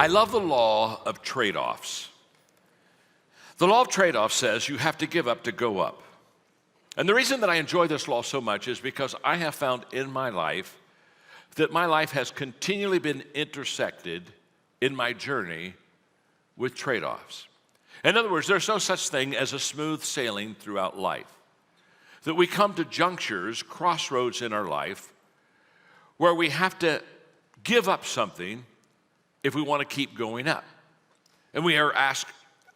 I love the law of trade-offs. The law of trade-offs says you have to give up to go up. And the reason that I enjoy this law so much is because I have found in my life that my life has continually been intersected in my journey with trade-offs. In other words, there's no such thing as a smooth sailing throughout life. That we come to junctures, crossroads in our life, where we have to give up something if we want to keep going up. And we are asked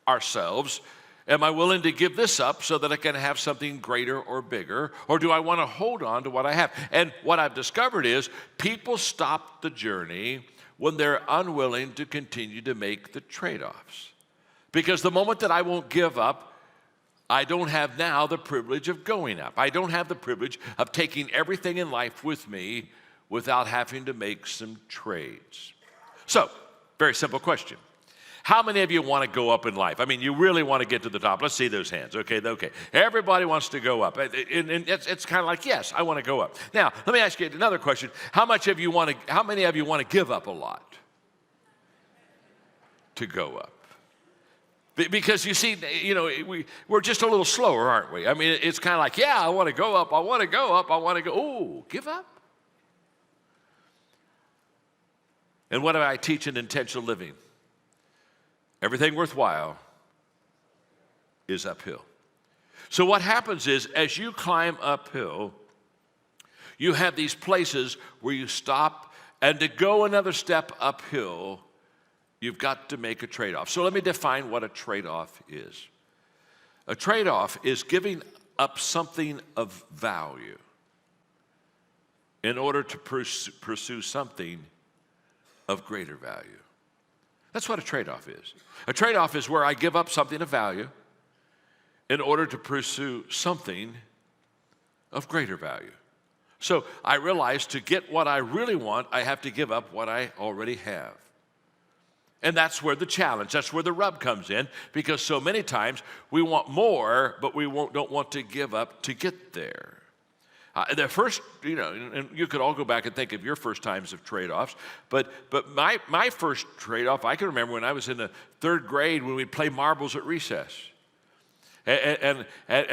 ourselves, am I willing to give this up so that I can have something greater or bigger? Or do I want to hold on to what I have? And what I've discovered is people stop the journey when they're unwilling to continue to make the trade-offs. Because the moment that I won't give up, I don't have now the privilege of going up. I don't have the privilege of taking everything in life with me without having to make some trades. So, very simple question. How many of you want to go up in life? I mean, you really want to get to the top. Let's see those hands. Okay. Everybody wants to go up. And it's kind of like, yes, I want to go up. Now, let me ask you another question. How many of you want to give up a lot to go up? Because you see, we're just a little slower, aren't we? I mean, it's kind of like, yeah, I want to go up. I want to go up. I want to go. Oh, give up? And what do I teach in intentional living? Everything worthwhile is uphill. So what happens is, as you climb uphill, you have these places where you stop, and to go another step uphill, you've got to make a trade-off. So let me define what a trade-off is. A trade-off is giving up something of value in order to pursue something of greater value. That's what a trade-off is. A trade-off is where I give up something of value in order to pursue something of greater value. So I realize to get what I really want, I have to give up what I already have. And that's where the challenge, that's where the rub comes in, because so many times we want more, but we don't want to give up to get there. The first, and you could all go back and think of your first times of trade-offs, but my first trade-off, I can remember when I was in the third grade when we'd play marbles at recess. And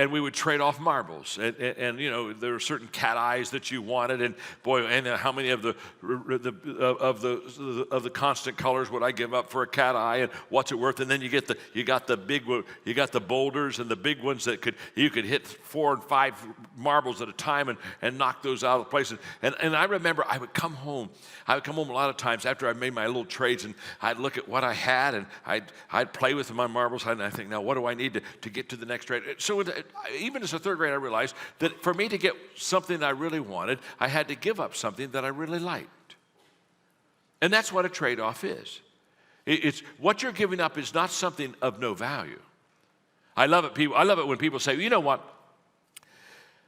we would trade off marbles, and there were certain cat eyes that you wanted, and boy, and how many of the constant colors would I give up for a cat eye, and what's it worth? And then you got the big one, you got the boulders and the big ones that you could hit 4 and 5 marbles at a time and knock those out of place. And I remember I would come home a lot of times after I made my little trades, and I'd look at what I had, and I'd play with my marbles, and I think, now what do I need to get to the next trade? So even as a third grader, I realized that for me to get something I really wanted, I had to give up something that I really liked. And that's what a trade-off is. It's what you're giving up is not something of no value. I love it when people say, you know what?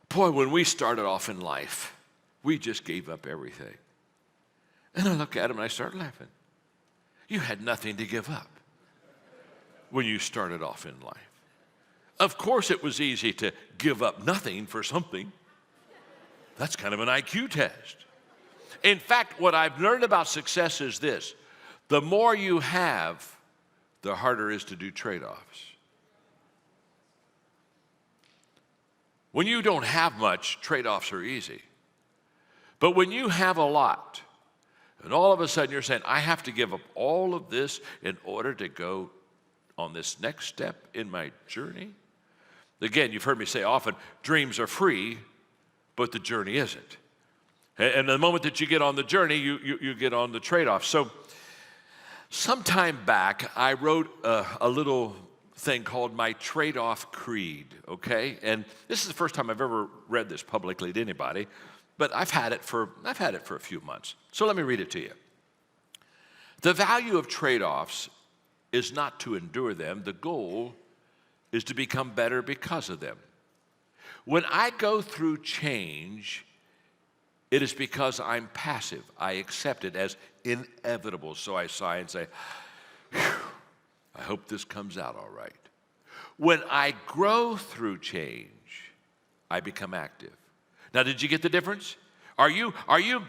Boy, when we started off in life, we just gave up everything. And I look at them and I start laughing. You had nothing to give up when you started off in life. Of course it was easy to give up nothing for something. That's kind of an IQ test. In fact, what I've learned about success is this: the more you have, the harder it is to do trade-offs. When you don't have much, trade-offs are easy. But when you have a lot, and all of a sudden you're saying, I have to give up all of this in order to go on this next step in my journey. Again, you've heard me say often, dreams are free, but the journey isn't. And the moment that you get on the journey, you get on the trade-off. So sometime back, I wrote a little thing called my trade-off creed, okay? And this is the first time I've ever read this publicly to anybody, but I've had it for a few months. So let me read it to you. The value of trade-offs is not to endure them. The goal is to become better because of them. When I go through change, it is because I'm passive. I accept it as inevitable. So I sigh and say, "Phew, I hope this comes out all right." When I grow through change, I become active. Now, did you get the difference? Are you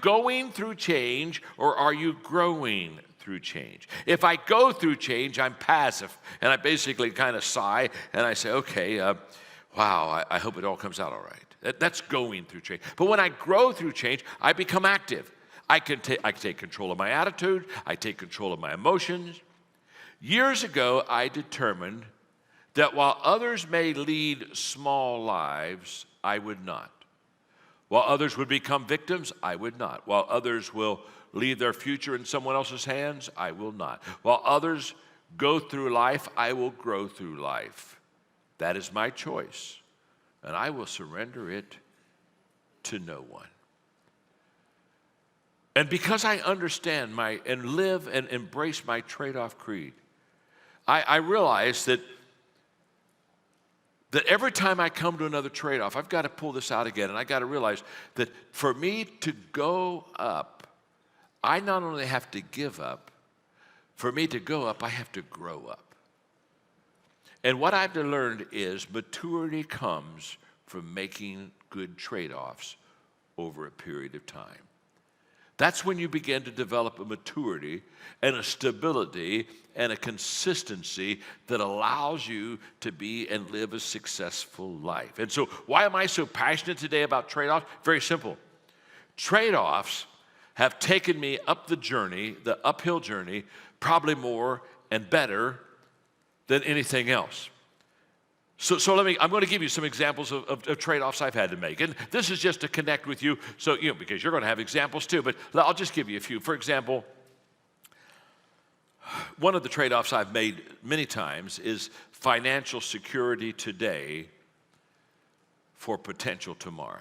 going through change, or are you growing through through change. If I go through change, I'm passive, and I basically kind of sigh, and I say, okay, wow, I hope it all comes out all right. That's going through change. But when I grow through change, I become active. I can take control of my attitude. I take control of my emotions. Years ago, I determined that while others may lead small lives, I would not. While others would become victims, I would not. While others will leave their future in someone else's hands, I will not. While others go through life, I will grow through life. That is my choice, and I will surrender it to no one. And because I understand and live and embrace my trade-off creed, I realize that every time I come to another trade-off, I've got to pull this out again, and I've got to realize that for me to go up, I not only have to give up, for me to go up, I have to grow up. And what I've learned is maturity comes from making good trade-offs over a period of time. That's when you begin to develop a maturity and a stability and a consistency that allows you to be and live a successful life. And so why am I so passionate today about trade-offs? Very simple. Trade-offs have taken me up the journey, the uphill journey, probably more and better than anything else. So I'm going to give you some examples of trade-offs I've had to make. And this is just to connect with you, because you're going to have examples too, but I'll just give you a few. For example, one of the trade-offs I've made many times is financial security today for potential tomorrow.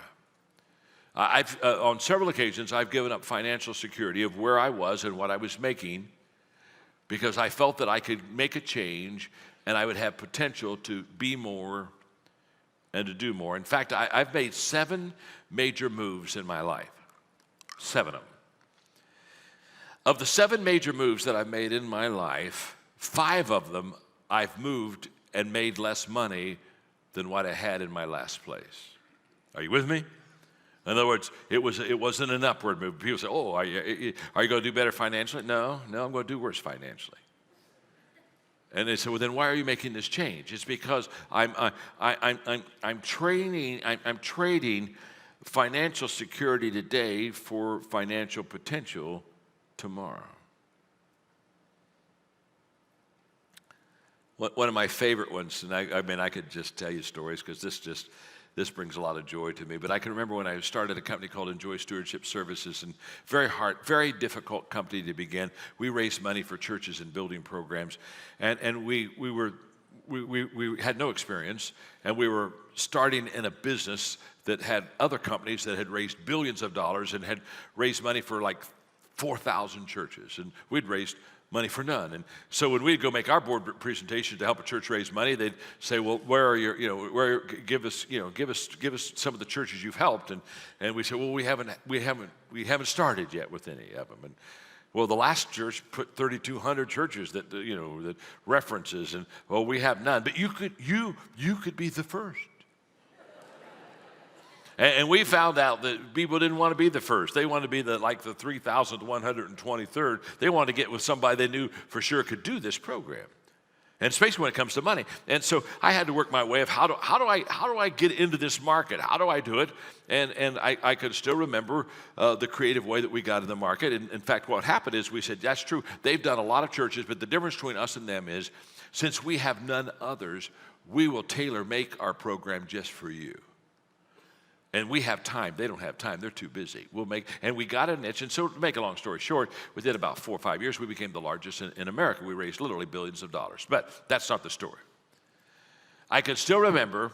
On several occasions, I've given up financial security of where I was and what I was making because I felt that I could make a change and I would have potential to be more and to do more. In fact, I've made 7 major moves in my life. 7 of them. Of the 7 major moves that I've made in my life, 5 of them I've moved and made less money than what I had in my last place. Are you with me? In other words, it wasn't an upward move. People say, oh, are you going to do better financially? No, I'm going to do worse financially. And they said, well, then why are you making this change? It's because I'm trading financial security today for financial potential tomorrow. One of my favorite ones, and I could just tell you stories because this brings a lot of joy to me. But I can remember when I started a company called Enjoy Stewardship Services, and very difficult company to begin. We raised money for churches and building programs, and we had no experience, and we were starting in a business that had other companies that had raised billions of dollars and had raised money for like 4,000 churches, and we'd raised money for none. And so when we'd go make our board presentation to help a church raise money, they'd say, well, give us some of the churches you've helped. And we said, well, we haven't started yet with any of them. And well, the last church put 3,200 churches that references, and well, we have none. But you could be the first. And we found out that people didn't want to be the first. They wanted to be the 3,123rd. They wanted to get with somebody they knew for sure could do this program, and especially when it comes to money. And so I had to work my way of how do I get into this market? How do I do it? And I could still remember the creative way that we got in the market. And in fact, what happened is we said, that's true. They've done a lot of churches, but the difference between us and them is, since we have none others, we will tailor make our program just for you. And we have time. They don't have time. They're too busy. And we got a niche. And so to make a long story short, within about 4 or 5 years, we became the largest in America. We raised literally billions of dollars. But that's not the story. I can still remember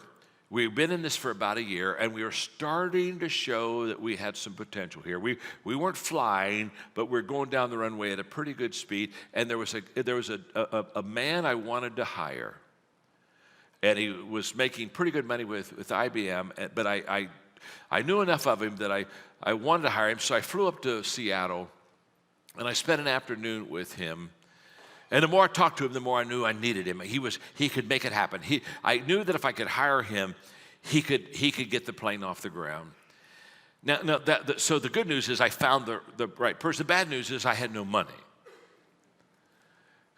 we've been in this for about a year, and we were starting to show that we had some potential here. We weren't flying, but we were going down the runway at a pretty good speed. And there was a man I wanted to hire. And he was making pretty good money with IBM, but I knew enough of him that I wanted to hire him, so I flew up to Seattle, and I spent an afternoon with him. And the more I talked to him, the more I knew I needed him. He could make it happen. I knew that if I could hire him, he could get the plane off the ground. So the good news is I found the right person. The bad news is I had no money.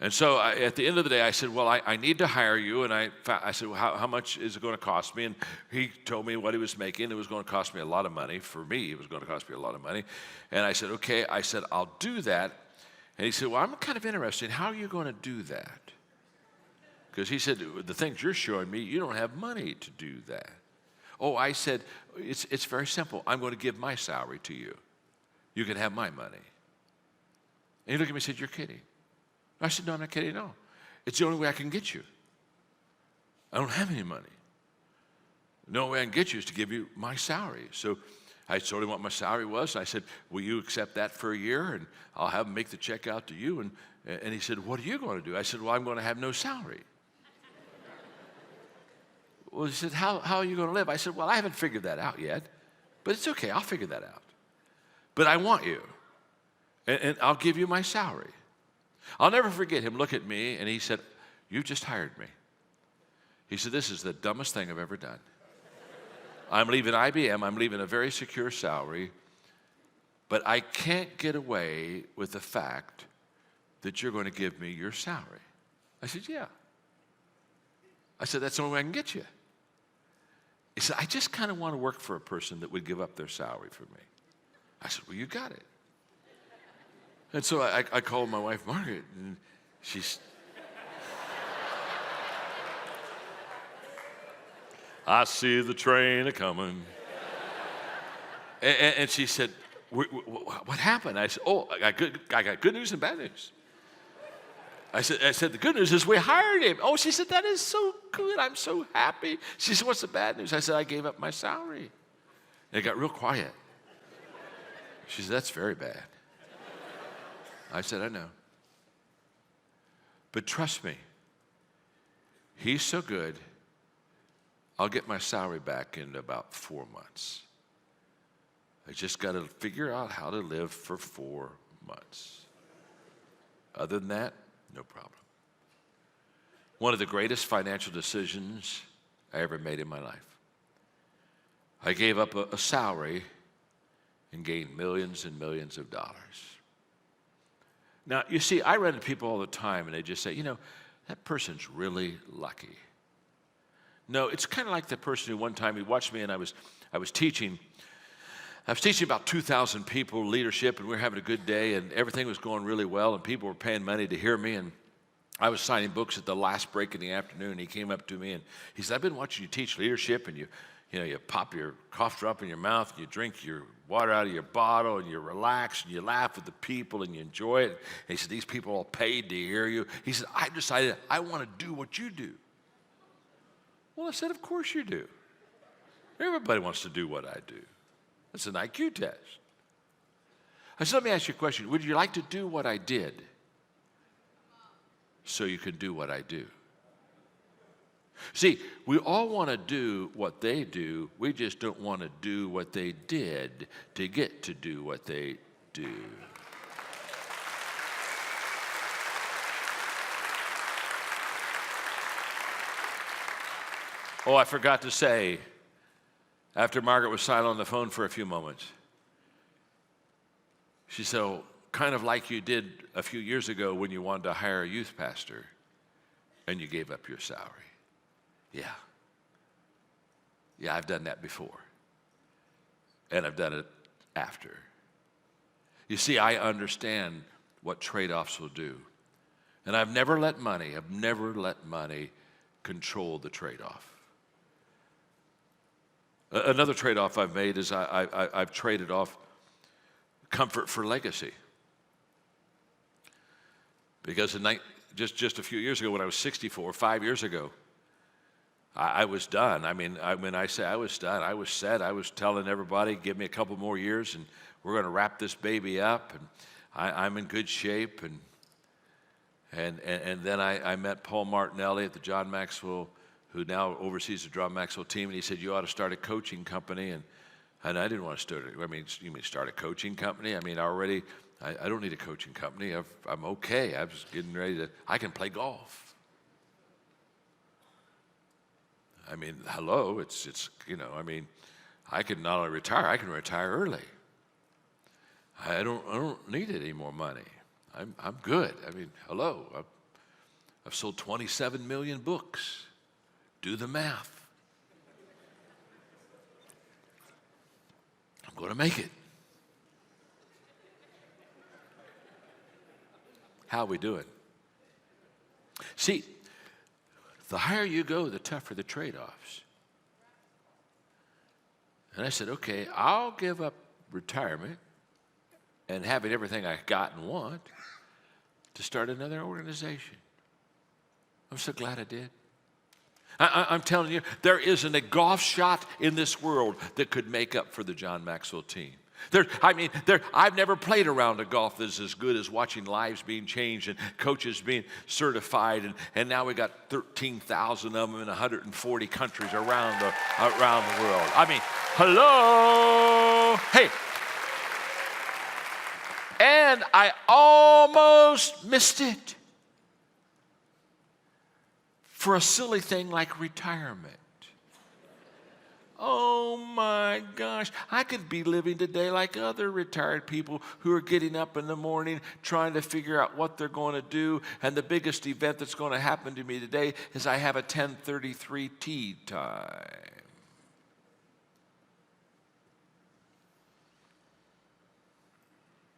And so at the end of the day, I said, well, I need to hire you. And I said, well, how much is it going to cost me? And he told me what he was making. It was going to cost me a lot of money. For me, it was going to cost me a lot of money. And I said, okay. I said, I'll do that. And he said, well, I'm kind of interested. How are you going to do that? Because he said, the things you're showing me, you don't have money to do that. Oh, I said, it's very simple. I'm going to give my salary to you. You can have my money. And he looked at me and said, you're kidding. I said, no, I'm not kidding, no. It's the only way I can get you. I don't have any money. The only way I can get you is to give you my salary. So I told him what my salary was. I said, will you accept that for a year? And I'll have him make the check out to you. And he said, what are you going to do? I said, well, I'm going to have no salary. Well, he said, how are you going to live? I said, well, I haven't figured that out yet. But it's okay, I'll figure that out. But I want you. And I'll give you my salary. I'll never forget him look at me, and he said, you just hired me. He said, this is the dumbest thing I've ever done. I'm leaving IBM. I'm leaving a very secure salary, but I can't get away with the fact that you're going to give me your salary. I said, yeah. I said, that's the only way I can get you. He said, I just kind of want to work for a person that would give up their salary for me. I said, well, you got it. And so I called my wife, Margaret, and she's, I see the train a-coming. And she said, what happened? I said, oh, I got good news and bad news. I said, the good news is we hired him. Oh, she said, that is so good. I'm so happy. She said, what's the bad news? I said, I gave up my salary. And it got real quiet. She said, that's very bad. I said, I know. But trust me, he's so good, I'll get my salary back in about 4 months. I just got to figure out how to live for 4 months. Other than that, no problem. One of the greatest financial decisions I ever made in my life. I gave up a salary and gained millions and millions of dollars. Now, you see, I run into people all the time, and they just say, you know, that person's really lucky. No, it's kind of like the person who one time, he watched me, and I was teaching. I was teaching about 2,000 people leadership, and we were having a good day, and everything was going really well, and people were paying money to hear me, and I was signing books at the last break in the afternoon. He came up to me, and he said, I've been watching you teach leadership, and you pop your cough drop in your mouth, and you drink your water out of your bottle, and you relax, and you laugh with the people, and you enjoy it. And he said, these people all paid to hear you. He said, I decided I want to do what you do. Well, I said, of course you do. Everybody wants to do what I do. It's an IQ test. I said, let me ask you a question. Would you like to do what I did so you can do what I do? See, we all want to do what they do. We just don't want to do what they did to get to do what they do. Oh, I forgot to say, after Margaret was silent on the phone for a few moments, she said, oh, kind of like you did a few years ago when you wanted to hire a youth pastor and you gave up your salary. Yeah, I've done that before. And I've done it after. You see, I understand what trade-offs will do. And I've never let money control the trade-off. Another trade-off I've made is I've traded off comfort for legacy. Because just a few years ago when I was 64, 5 years ago, I was done. I mean, when I say I was done, I was set. I was telling everybody, give me a couple more years and we're going to wrap this baby up. And I'm in good shape. And then I met Paul Martinelli at the John Maxwell, who now oversees the John Maxwell team. And he said, you ought to start a coaching company. And I didn't want to start it. I mean, you mean start a coaching company? I mean, I don't need a coaching company. I'm okay. I was getting ready I can play golf. I mean, hello, it's I mean, I can not only retire, I can retire early. I don't need any more money. I'm good. I mean, hello, I've sold 27 million books. Do the math. I'm going to make it. How are we doing? See, the higher you go, the tougher the trade-offs. And I said, okay, I'll give up retirement and having everything I got and want to start another organization. I'm so glad I did. I'm telling you, there isn't a golf shot in this world that could make up for the John Maxwell team. I've never played a round of golf that's as good as watching lives being changed and coaches being certified, and now we got 13,000 of them in 140 countries around the world. I mean, hello, hey. And I almost missed it for a silly thing like retirement. Oh my gosh, I could be living today like other retired people who are getting up in the morning trying to figure out what they're going to do, and the biggest event that's going to happen to me today is I have a 10:33 tea time.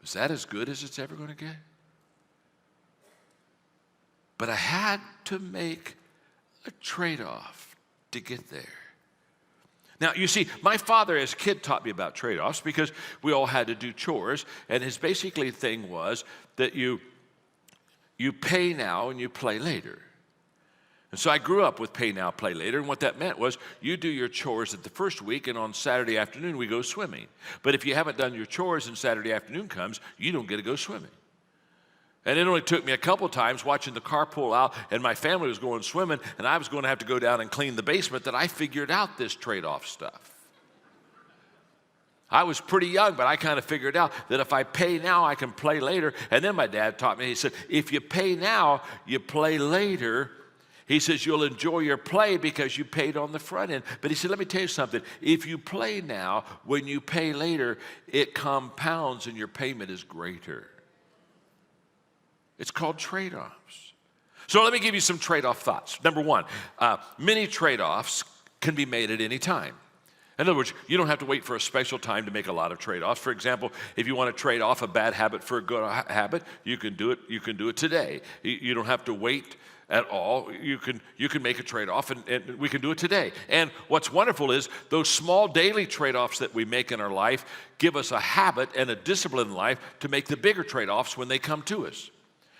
Is that as good as it's ever going to get? But I had to make a trade-off to get there. Now, you see, my father as a kid taught me about trade-offs because we all had to do chores, and his basically thing was that you pay now and you play later. And so I grew up with pay now, play later, and what that meant was you do your chores at the first week, and on Saturday afternoon we go swimming. But if you haven't done your chores and Saturday afternoon comes, you don't get to go swimming. And it only took me a couple times watching the car pull out and my family was going swimming and I was going to have to go down and clean the basement that I figured out this trade-off stuff. I was pretty young, but I kind of figured out that if I pay now, I can play later. And then my dad taught me, he said, if you pay now, you play later. He says, you'll enjoy your play because you paid on the front end. But he said, let me tell you something. If you play now, when you pay later, it compounds and your payment is greater. It's called trade-offs. So let me give you some trade-off thoughts. Number one, many trade-offs can be made at any time. In other words, you don't have to wait for a special time to make a lot of trade-offs. For example, if you want to trade off a bad habit for a good habit, you can do it. You can do it today. You don't have to wait at all. You can make a trade-off, and we can do it today. And what's wonderful is those small daily trade-offs that we make in our life give us a habit and a discipline in life to make the bigger trade-offs when they come to us.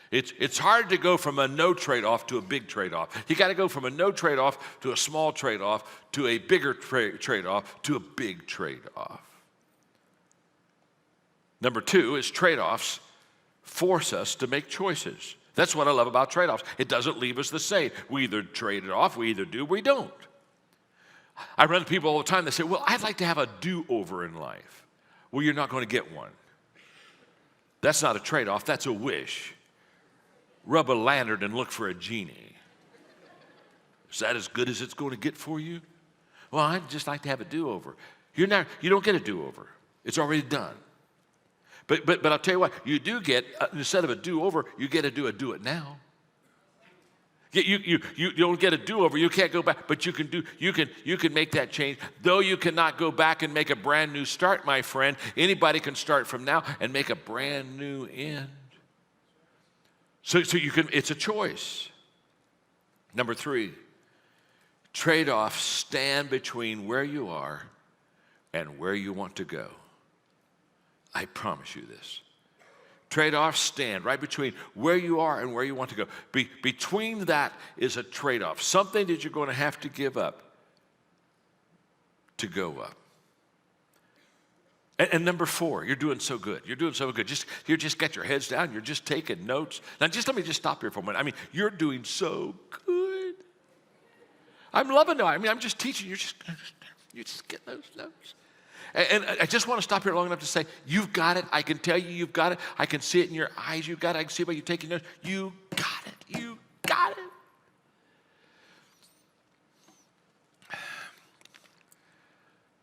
It's hard to go from a no trade-off to a big trade-off. You got to go from a no trade-off to a small trade-off to a bigger trade-off to a big trade-off. Number two is trade-offs force us to make choices. That's what I love about trade-offs. It doesn't leave us the same. We either trade it off, we either do, we don't. I run into people all the time that say, well, I'd like to have a do-over in life. Well, you're not going to get one. That's not a trade-off, that's a wish. Rub a lantern and look for a genie. Is that as good as it's going to get for you? Well, I'd just like to have a do-over. You don't get a do-over. It's already done. But I'll tell you what, you do get, instead of a do-over, you get to do a do-it-now. You don't get a do-over, you can't go back, but you can make that change. Though you cannot go back and make a brand new start, my friend, anybody can start from now and make a brand new end. So it's a choice. Number three, trade-offs stand between where you are and where you want to go. I promise you this. Trade-offs stand right between where you are and where you want to go. Between that is a trade-off, something that you're going to have to give up to go up. And number four, you're doing so good. You're doing so good. You just got your heads down. You're just taking notes. Now, let me just stop here for a minute. I mean, you're doing so good. I'm loving it. I mean, I'm just teaching. You're just getting those notes. And I just want to stop here long enough to say, you've got it. I can tell you you've got it. I can see it in your eyes. You've got it. I can see it by you taking notes. You got it. You got it.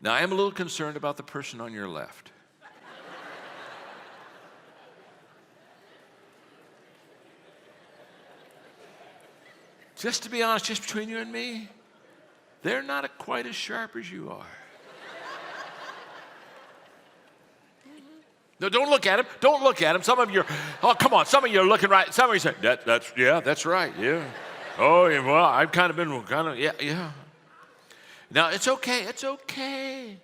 Now, I am a little concerned about the person on your left. just to be honest, just between you and me, they're not quite as sharp as you are. No, don't look at him. Don't look at him. Some of you come on. Some of you are looking right. Some of you say, that's right, yeah. Oh, yeah, well, I've kind of been, yeah. Now, it's okay. It's okay.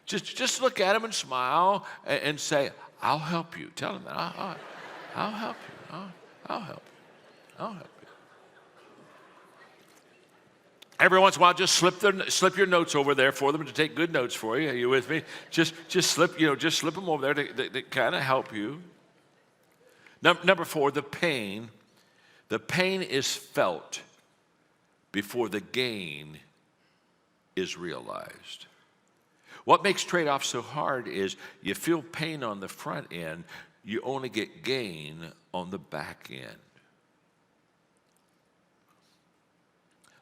Just look at him and smile and say, I'll help you. Tell him that. I'll help you. I'll help you. I'll help you. Every once in a while, just slip your notes over there for them to take good notes for you. Are you with me? Just slip them over there to kind of help you. Number 4, the pain. The pain is felt before the gain is realized. What makes trade-offs so hard is you feel pain on the front end, you only get gain on the back end.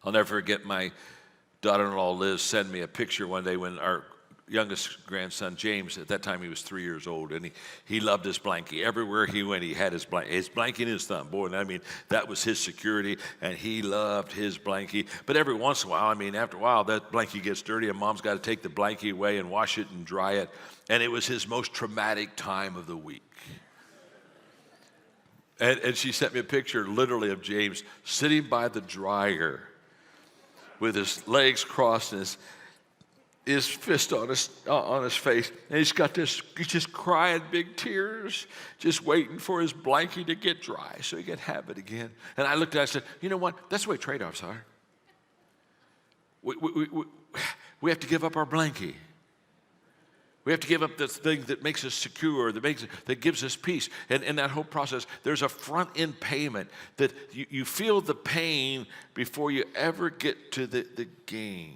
I'll never forget my daughter-in-law Liz sent me a picture one day when our youngest grandson James, at that time he was 3 years old, and he loved his blankie. Everywhere he went, he had his blankie in his thumb. Boy, and I mean, that was his security, and he loved his blankie. But every once in a while, I mean, after a while, that blankie gets dirty, and Mom's got to take the blankie away and wash it and dry it. And it was his most traumatic time of the week. And she sent me a picture, literally, of James sitting by the dryer with his legs crossed and his fist on his face, and he's just crying big tears, just waiting for his blankie to get dry so he can have it again. And I looked at it and I said, you know what? That's the way trade-offs are. We have to give up our blankie. We have to give up the thing that makes us secure, that gives us peace. And in that whole process, there's a front-end payment that you feel the pain before you ever get to the gain.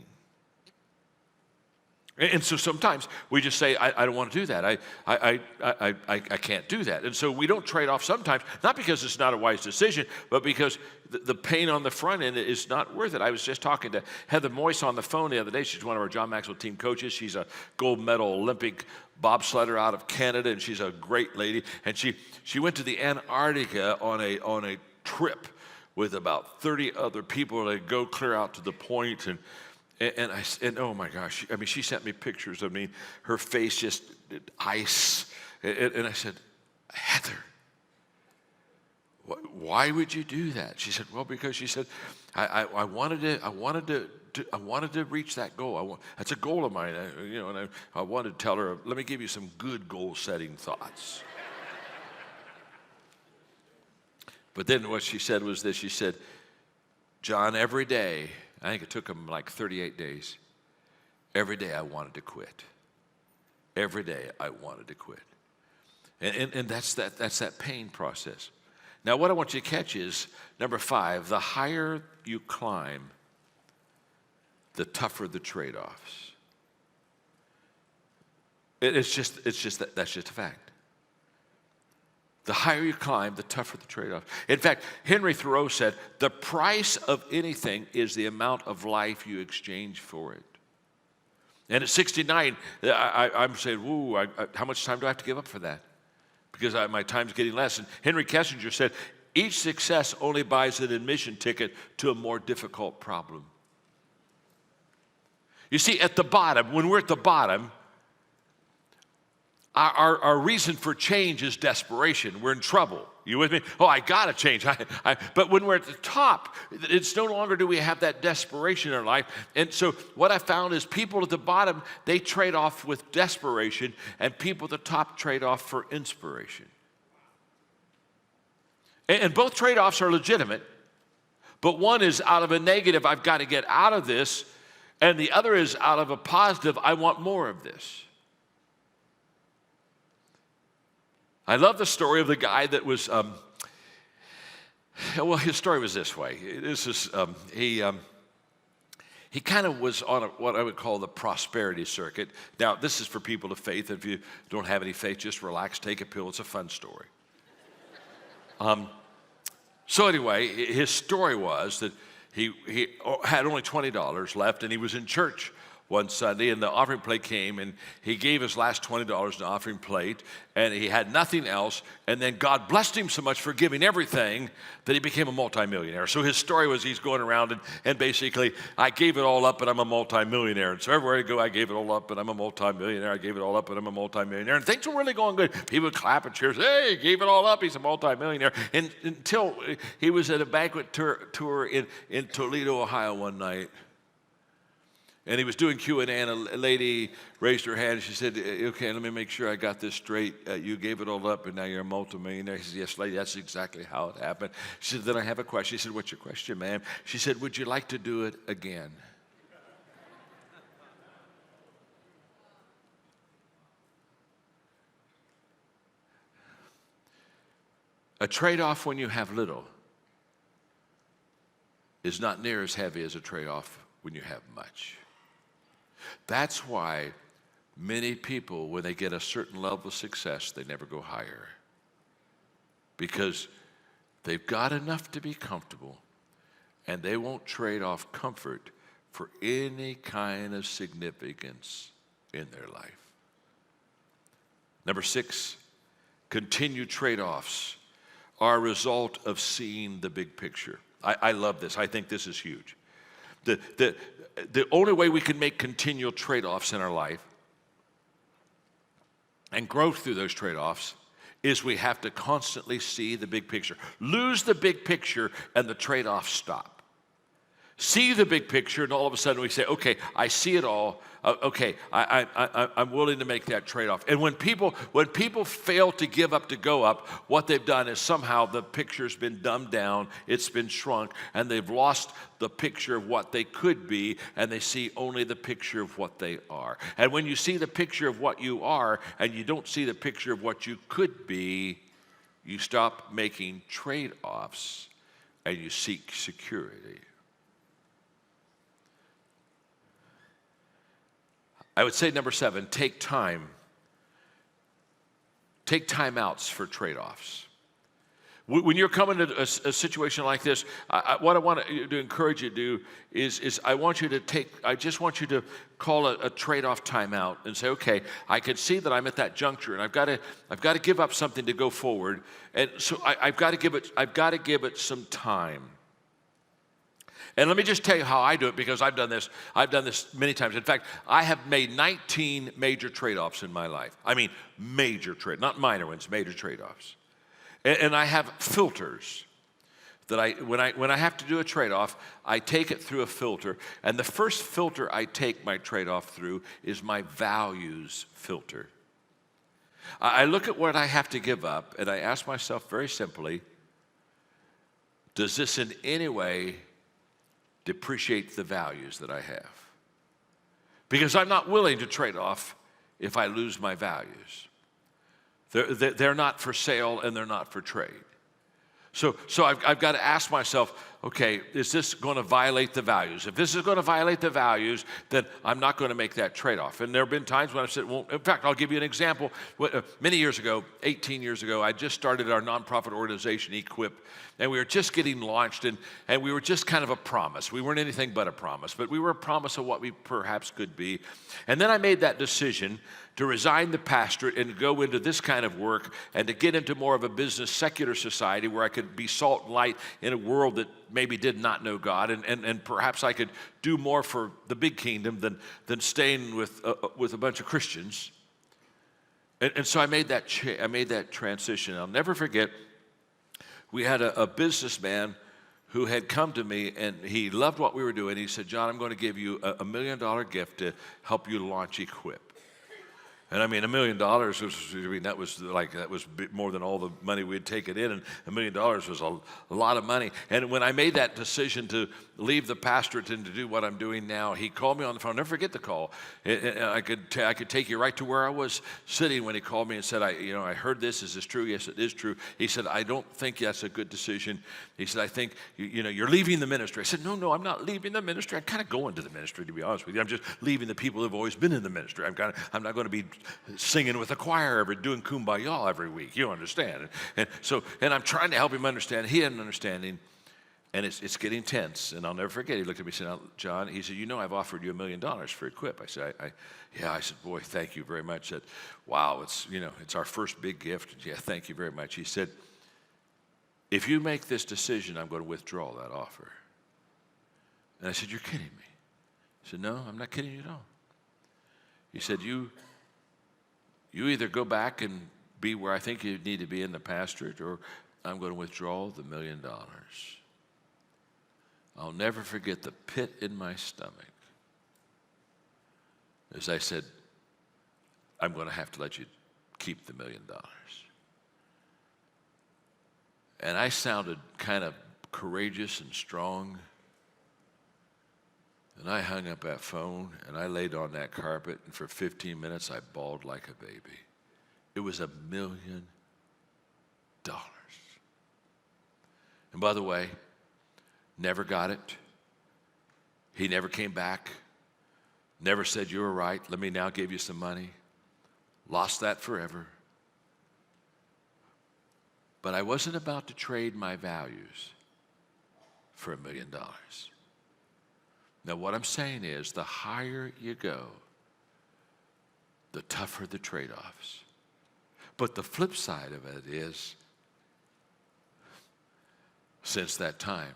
And so sometimes we just say, I don't want to do that. I can't do that. And so we don't trade off sometimes, not because it's not a wise decision, but because the pain on the front end is not worth it. I was just talking to Heather Moyse on the phone the other day. She's one of our John Maxwell team coaches. She's a gold medal Olympic bobsledder out of Canada, and she's a great lady. And she went to the Antarctica on a trip with about 30 other people to go clear out to the point. And oh my gosh, I mean, she sent me pictures of her face just ice. And I said, Heather, why would you do that? She said, well, because she said, I wanted to reach that goal. That's a goal of mine, and I wanted to tell her, let me give you some good goal-setting thoughts. But then what she said was this. She said, John, every day, I think it took him like 38 days. Every day I wanted to quit. Every day I wanted to quit. And that's that pain process. Now what I want you to catch is, number 5, the higher you climb, the tougher the trade-offs. That's just a fact. The higher you climb, the tougher the trade-off. In fact, Henry Thoreau said, the price of anything is the amount of life you exchange for it. And at 69, I'm saying, how much time do I have to give up for that? Because my time's getting less. And Henry Kissinger said, each success only buys an admission ticket to a more difficult problem. You see, at the bottom, when we're at the bottom, our reason for change is desperation. We're in trouble. You with me? Oh, I got to change. But when we're at the top, it's no longer do we have that desperation in our life. And so what I found is people at the bottom, they trade off with desperation, and people at the top trade off for inspiration. And both trade-offs are legitimate, but one is out of a negative, I've got to get out of this, and the other is out of a positive, I want more of this. I love the story of the guy that was, his story was this way. He kind of was on what I would call the prosperity circuit. Now, this is for people of faith. If you don't have any faith, just relax, take a pill. It's a fun story. So anyway, his story was that he had only $20 left, and he was in church one Sunday, and the offering plate came, and he gave his last $20 in the offering plate, and he had nothing else, and then God blessed him so much for giving everything that he became a multimillionaire. So his story was he's going around and basically, I gave it all up, but I'm a multimillionaire. And so everywhere I go, I gave it all up, but I'm a multimillionaire. I gave it all up, but I'm a multimillionaire. And things were really going good. People would clap and cheer, hey, he gave it all up, he's a multimillionaire. And until he was at a banquet tour in Toledo, Ohio one night, and he was doing Q&A, and a lady raised her hand, and she said, okay, let me make sure I got this straight. You gave it all up, and now you're a multimillionaire. He said, yes, lady, that's exactly how it happened. She said, then I have a question. She said, what's your question, ma'am? She said, would you like to do it again? A trade-off when you have little is not near as heavy as a trade-off when you have much. That's why many people, when they get a certain level of success, they never go higher. Because they've got enough to be comfortable, and they won't trade off comfort for any kind of significance in their life. Number 6, continued trade-offs are a result of seeing the big picture. I love this. I think this is huge. The only way we can make continual trade-offs in our life and grow through those trade-offs is we have to constantly see the big picture. Lose the big picture and the trade-offs stop. See the big picture, and all of a sudden we say, okay, I see it all. Okay, I'm willing to make that trade-off. And when people fail to give up to go up, what they've done is somehow the picture's been dumbed down, it's been shrunk, and they've lost the picture of what they could be, and they see only the picture of what they are. And when you see the picture of what you are, and you don't see the picture of what you could be, you stop making trade-offs, and you seek security. I would say number 7, take time. Take time outs for trade-offs. When you're coming to a situation like this, what I want to encourage you to do is I just want you to call a trade-off timeout and say, okay, I can see that I'm at that juncture, and I've got to give up something to go forward, and so I've got to give it some time. And let me just tell you how I do it, because I've done this many times. In fact, I have made 19 major trade-offs in my life. I mean, major trade, not minor ones, major trade-offs. And I have filters that when I have to do a trade-off, I take it through a filter. And the first filter I take my trade-off through is my values filter. I look at what I have to give up, and I ask myself very simply, does this in any way depreciate the values that I have? Because I'm not willing to trade off if I lose my values. They're not for sale, and they're not for trade. So I've got to ask myself, okay, is this going to violate the values? If this is going to violate the values, then I'm not going to make that trade-off. And there have been times when I've said, well, in fact, I'll give you an example. Many years ago, 18 years ago, I just started our nonprofit organization, Equip, and we were just getting launched, and we were just kind of a promise. We weren't anything but a promise, but we were a promise of what we perhaps could be. And then I made that decision to resign the pastorate and go into this kind of work and to get into more of a business secular society where I could be salt and light in a world that maybe did not know God, and perhaps I could do more for the big kingdom than staying with a bunch of Christians. And so I made that transition. I'll never forget, we had a businessman who had come to me, and he loved what we were doing. He said, John, I'm going to give you a $1 million gift to help you launch Equip. And I mean, $1 million that was more than all the money we'd taken in, and $1 million was a lot of money. And when I made that decision to leave the pastorate and to do what I'm doing now, he called me on the phone. I'll never forget the call. I could take you right to where I was sitting when he called me and said, I heard this. Is this true? Yes, it is true. He said, I don't think that's a good decision. He said, I think you're leaving the ministry. I said, no, I'm not leaving the ministry. I'm kind of going to the ministry, to be honest with you. I'm just leaving the people who have always been in the ministry. I'm not going to be singing with a choir doing kumbaya every week. You understand? And I'm trying to help him understand. He had an understanding. And it's getting tense, and I'll never forget. He looked at me and said, "John," he said, "you know I've offered you $1 million for Equip." I said, "Yeah." I said, "Boy, thank you very much." I said, "Wow, it's our first big gift." "Yeah, thank you very much." He said, "If you make this decision, I'm going to withdraw that offer." And I said, "You're kidding me." He said, "No, I'm not kidding you at all." He said, you either go back and be where I think you need to be in the pastorate, or I'm going to withdraw the $1 million. I'll never forget the pit in my stomach as I said, "I'm going to have to let you keep the $1 million." And I sounded kind of courageous and strong. And I hung up that phone, and I laid on that carpet, and for 15 minutes I bawled like a baby. It was $1 million. And by the way, never got it. He never came back. Never said, "You were right. Let me now give you some money." Lost that forever. But I wasn't about to trade my values for $1 million. Now, what I'm saying is, the higher you go, the tougher the trade-offs. But the flip side of it is, since that time,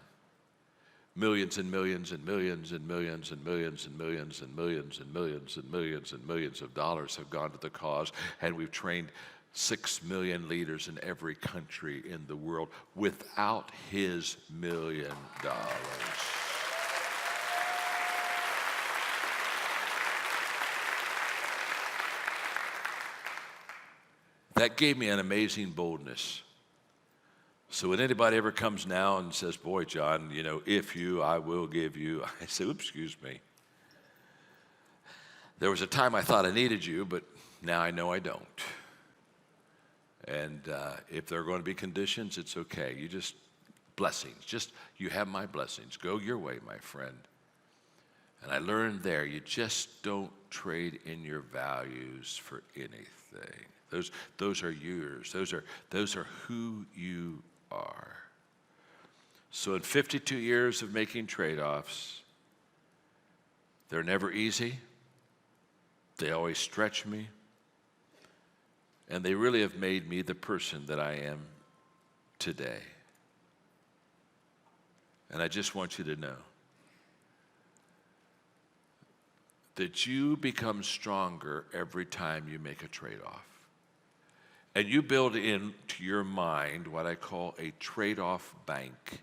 millions and millions and millions and millions and millions and millions and millions and millions and millions and millions of dollars have gone to the cause, and we've trained 6 million leaders in every country in the world without his $1 million. That gave me an amazing boldness. So when anybody ever comes now and says, "Boy, John, if you, I will give you," I say, "Oops, excuse me. There was a time I thought I needed you, but now I know I don't. And if there are going to be conditions, it's okay. Blessings. You have my blessings. Go your way, my friend." And I learned there, you just don't trade in your values for anything. Those are yours. Those are who you are. So in 52 years of making trade-offs, they're never easy. They always stretch me. And they really have made me the person that I am today. And I just want you to know that you become stronger every time you make a trade-off. And you build into your mind what I call a trade-off bank,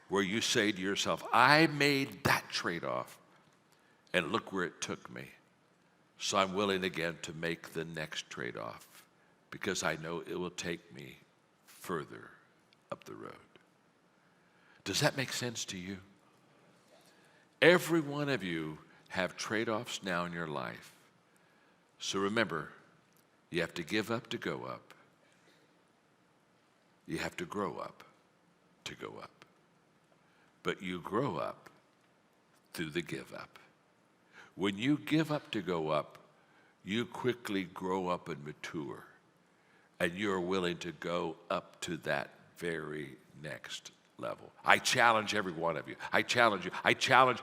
where you say to yourself, "I made that trade-off, and look where it took me. So I'm willing again to make the next trade-off, because I know it will take me further up the road." Does that make sense to you? Every one of you have trade-offs now in your life. So remember, you have to give up to go up. You have to grow up to go up. But you grow up through the give up. When you give up to go up, you quickly grow up and mature. And you're willing to go up to that very next level. I challenge every one of you. I challenge you. I challenge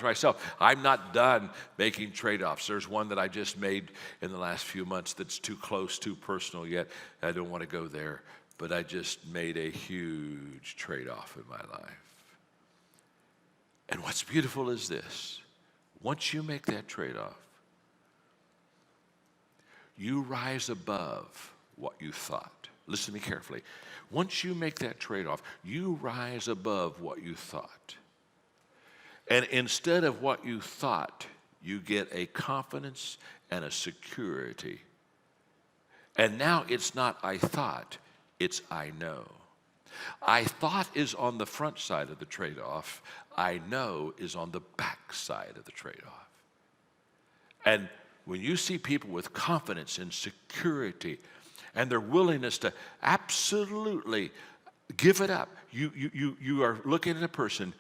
myself. I'm not done making trade-offs. There's one that I just made in the last few months that's too close, too personal yet. I don't want to go there, but I just made a huge trade-off in my life. And what's beautiful is this. Once you make that trade-off, you rise above what you thought. Listen to me carefully. Once you make that trade-off, you rise above what you thought. And instead of what you thought, you get a confidence and a security. And now it's not "I thought," it's "I know." I thought is on the front side of the trade-off. I know is on the back side of the trade-off. And when you see people with confidence and security and their willingness to absolutely give it up, you are looking at a person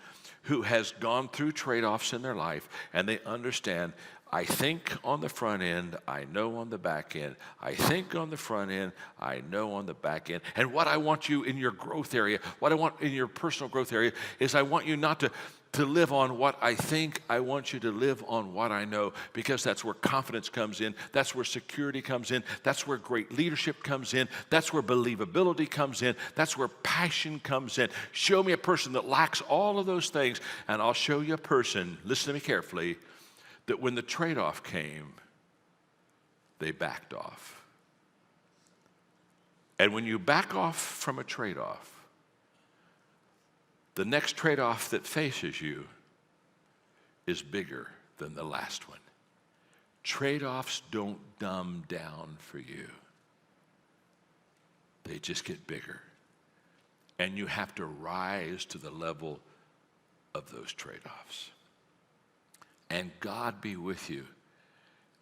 who has gone through trade-offs in their life, and they understand, I think on the front end, I know on the back end. I think on the front end, I know on the back end. And what I want you in your growth area, what I want in your personal growth area, is I want you not to live on what I think. I want you to live on what I know, because that's where confidence comes in. That's where security comes in. That's where great leadership comes in. That's where believability comes in. That's where passion comes in. Show me a person that lacks all of those things, and I'll show you a person, listen to me carefully, that when the trade-off came, they backed off. And when you back off from a trade-off, the next trade-off that faces you is bigger than the last one. Trade-offs don't dumb down for you. They just get bigger. And you have to rise to the level of those trade-offs. And God be with you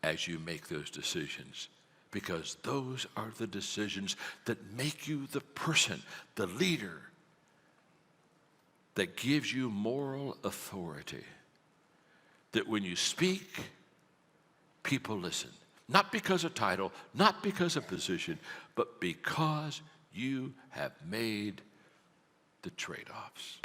as you make those decisions, because those are the decisions that make you the person, the leader, that gives you moral authority, that when you speak, people listen. Not because of title, not because of position, but because you have made the trade-offs.